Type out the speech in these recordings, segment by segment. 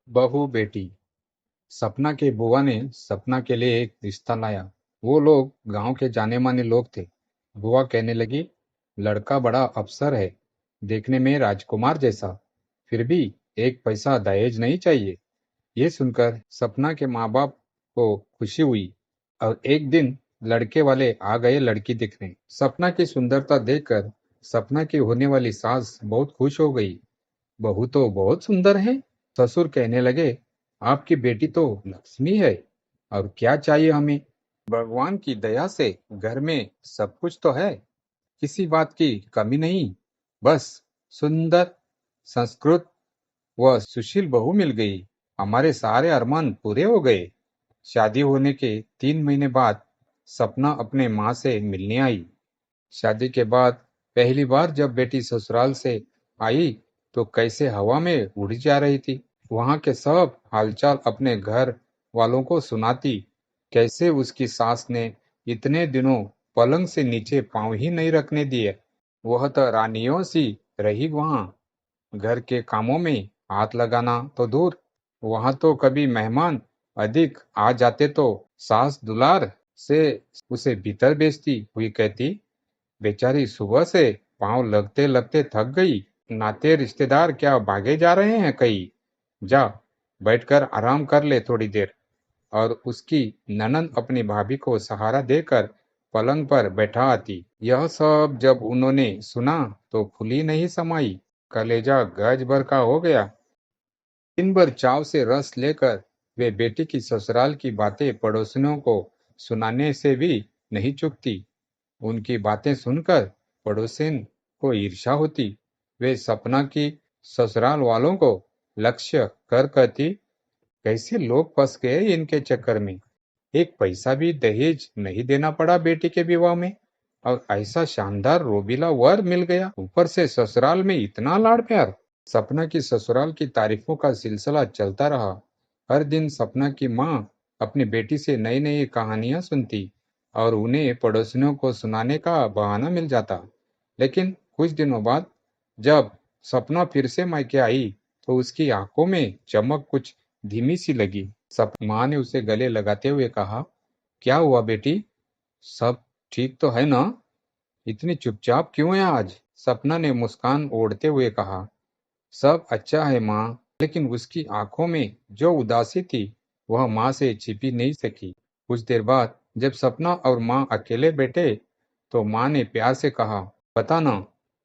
बहू बेटी। सपना के बुआ ने सपना के लिए एक रिश्ता लाया। वो लोग गांव के जाने माने लोग थे। बुआ कहने लगी, लड़का बड़ा अफसर है, देखने में राजकुमार जैसा, फिर भी एक पैसा दहेज नहीं चाहिए। ये सुनकर सपना के माँ बाप को खुशी हुई और एक दिन लड़के वाले आ गए लड़की देखने। सपना की सुंदरता देखकर सपना की होने वाली सास बहुत खुश हो गई। बहू तो बहुत सुंदर है। ससुर कहने लगे, आपकी बेटी तो लक्ष्मी है, और क्या चाहिए हमें। भगवान की दया से घर में सब कुछ तो है, किसी बात की कमी नहीं। बस सुंदर, संस्कृत व सुशील बहू मिल गई, हमारे सारे अरमान पूरे हो गए। शादी होने के 3 महीने बाद सपना अपने माँ से मिलने आई। शादी के बाद पहली बार जब बेटी ससुराल से आई तो कैसे हवा में उड़ जा रही थी। वहां के सब हालचाल अपने घर वालों को सुनाती। कैसे उसकी सास ने इतने दिनों पलंग से नीचे पांव ही नहीं रखने दिए। वह तो रानियों सी रही वहां। घर के कामों में हाथ लगाना तो दूर, वहां तो कभी मेहमान अधिक आ जाते तो सास दुलार से उसे भीतर भेजती हुई कहती, बेचारी सुबह से पांव लगते लगते थक गई। नाते रिश्तेदार क्या भागे जा रहे हैं कहीं? जा बैठकर आराम कर ले थोड़ी देर। और उसकी ननंद अपनी भाभी को सहारा देकर पलंग पर बैठा आती। यह सब जब उन्होंने सुना तो फूली नहीं समाई, कलेजा गज भर का हो गया। दिन भर चाव से रस लेकर वे बेटी की ससुराल की बातें पड़ोसियों को सुनाने से भी नहीं चूकती। उनकी बातें सुनकर पड़ोसिन को ईर्ष्या होती। वे सपना की ससुराल वालों को लक्ष्य कर कहती, कैसे लोग फंस गए इनके चक्कर में। एक पैसा भी दहेज नहीं देना पड़ा बेटी के विवाह में, और ऐसा शानदार रोबीला वर मिल गया, ऊपर से ससुराल में इतना लाड़ प्यार। सपना की ससुराल की तारीफों का सिलसिला चलता रहा। हर दिन सपना की माँ अपनी बेटी से नई नई कहानियां सुनती और उन्हें पड़ोसियों को सुनाने का बहाना मिल जाता। लेकिन कुछ दिनों बाद जब सपना फिर से मायके आई तो उसकी आंखों में चमक कुछ धीमी सी लगी। सब माँ ने उसे गले लगाते हुए कहा, क्या हुआ बेटी, सब ठीक तो है ना? इतनी चुपचाप क्यों है आज? सपना ने मुस्कान ओढ़ते हुए कहा, सब अच्छा है माँ, लेकिन उसकी आंखों में जो उदासी थी वह माँ से छिपी नहीं सकी। कुछ देर बाद जब सपना और माँ अकेले बैठे तो माँ ने प्यार से कहा, बता ना,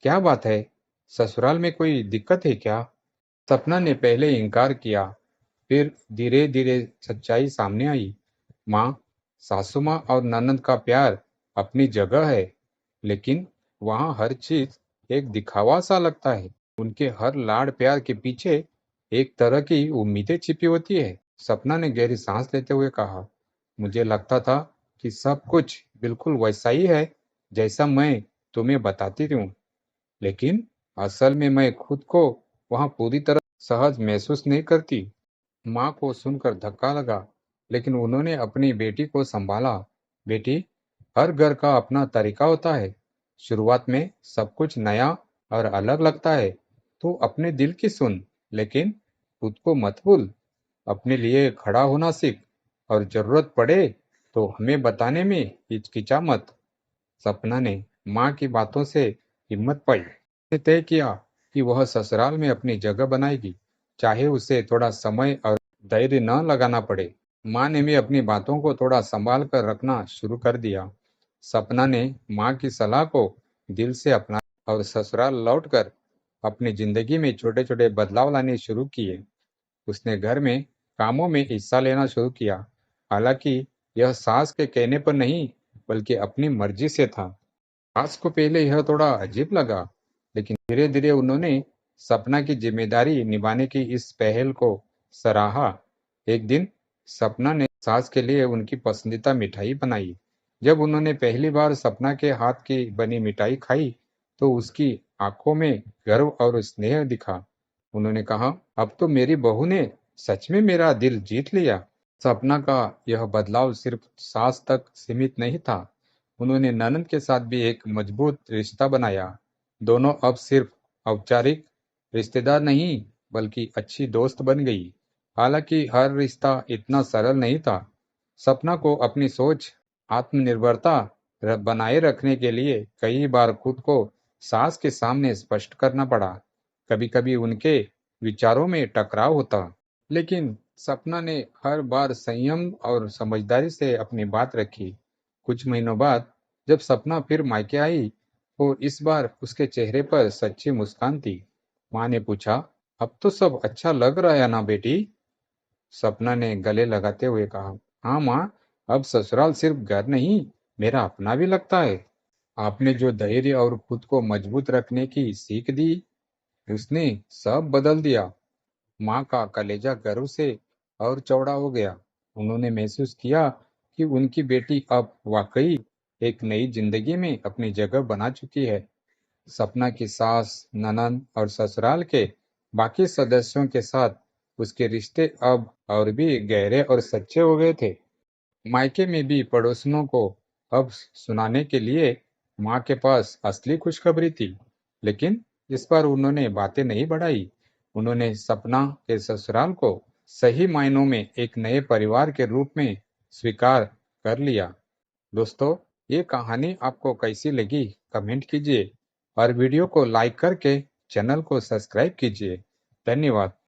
क्या बात है? ससुराल में कोई दिक्कत है क्या? सपना ने पहले इनकार किया, फिर धीरे धीरे सच्चाई सामने आई। माँ, सासू माँ और ननंद का प्यार अपनी जगह है, लेकिन वहाँ हर चीज एक दिखावा सा लगता है। उनके हर लाड़ प्यार के पीछे एक तरह की उम्मीदें छिपी होती है। सपना ने गहरी सांस लेते हुए कहा, मुझे लगता था कि सब कुछ बिल्कुल वैसा ही है जैसा मैं तुम्हें बताती हूँ, लेकिन असल में मैं खुद को वहाँ पूरी तरह सहज महसूस नहीं करती। माँ को सुनकर धक्का लगा, लेकिन उन्होंने अपनी बेटी को संभाला। बेटी, हर घर का अपना तरीका होता है। शुरुआत में सब कुछ नया और अलग लगता है, तो अपने दिल की सुन, लेकिन खुद को मत भूल। अपने लिए खड़ा होना सीख, और जरूरत पड़े तो हमें बताने में हिचकिचा मत। सपना ने माँ की बातों से हिम्मत पाई। उसने तय किया कि वह ससुराल में अपनी जगह बनाएगी, चाहे उसे थोड़ा समय और धैर्य न लगाना पड़े। माँ ने भी अपनी बातों को थोड़ा संभाल कर रखना शुरू कर दिया। सपना ने माँ की सलाह को दिल से अपनाया और ससुराल लौटकर अपनी जिंदगी में छोटे छोटे बदलाव लाने शुरू किए। उसने घर में कामों में हिस्सा लेना शुरू किया, हालांकि यह सास के कहने पर नहीं बल्कि अपनी मर्जी से था। सास को पहले यह थोड़ा अजीब लगा, लेकिन धीरे धीरे उन्होंने सपना की जिम्मेदारी निभाने की इस पहल को सराहा। एक दिन सपना ने सास के लिए उनकी पसंदीदा मिठाई बनाई। जब उन्होंने पहली बार सपना के हाथ की बनी मिठाई खाई तो उसकी आंखों में गर्व और स्नेह दिखा। उन्होंने कहा, अब तो मेरी बहू ने सच में मेरा दिल जीत लिया। सपना का यह बदलाव सिर्फ सास तक सीमित नहीं था। उन्होंने ननंद के साथ भी एक मजबूत रिश्ता बनाया। दोनों अब सिर्फ औपचारिक रिश्तेदार नहीं बल्कि अच्छी दोस्त बन गई। हालांकि हर रिश्ता इतना सरल नहीं था। सपना को अपनी सोच, आत्मनिर्भरता बनाए रखने के लिए कई बार खुद को सास के सामने स्पष्ट करना पड़ा। कभी-कभी उनके विचारों में टकराव होता, लेकिन सपना ने हर बार संयम और समझदारी से अपनी बात रखी। कुछ महीनों बाद जब सपना फिर मायके आई, तो इस बार उसके चेहरे पर सच्ची मुस्कान थी। माँ ने पूछा, अब तो सब अच्छा लग रहा है ना बेटी? सपना ने गले लगाते हुए कहा, हाँ माँ, अब ससुराल सिर्फ घर नहीं, मेरा अपना भी लगता है। आपने जो धैर्य और खुद को मजबूत रखने की सीख दी, उसने सब बदल दिया। माँ का कलेजा गर्व से और चौड़ा हो गया। उन्होंने महसूस किया कि उनकी बेटी अब वाकई एक नई जिंदगी में अपनी जगह बना चुकी है। सपना की सास, ननंद और ससुराल के बाकी सदस्यों के साथ उसके रिश्ते अब और भी गहरे और सच्चे हो गए थे। मायके में भी पड़ोसियों को अब सुनाने के लिए माँ के पास असली खुशखबरी थी। लेकिन इस बार उन्होंने बातें नहीं बढ़ाई। उन्होंने सपना के ससुराल को सही मायनों में एक नए परिवार के रूप में स्वीकार कर लिया। दोस्तों, ये कहानी आपको कैसी लगी कमेंट कीजिए और वीडियो को लाइक करके चैनल को सब्सक्राइब कीजिए। धन्यवाद।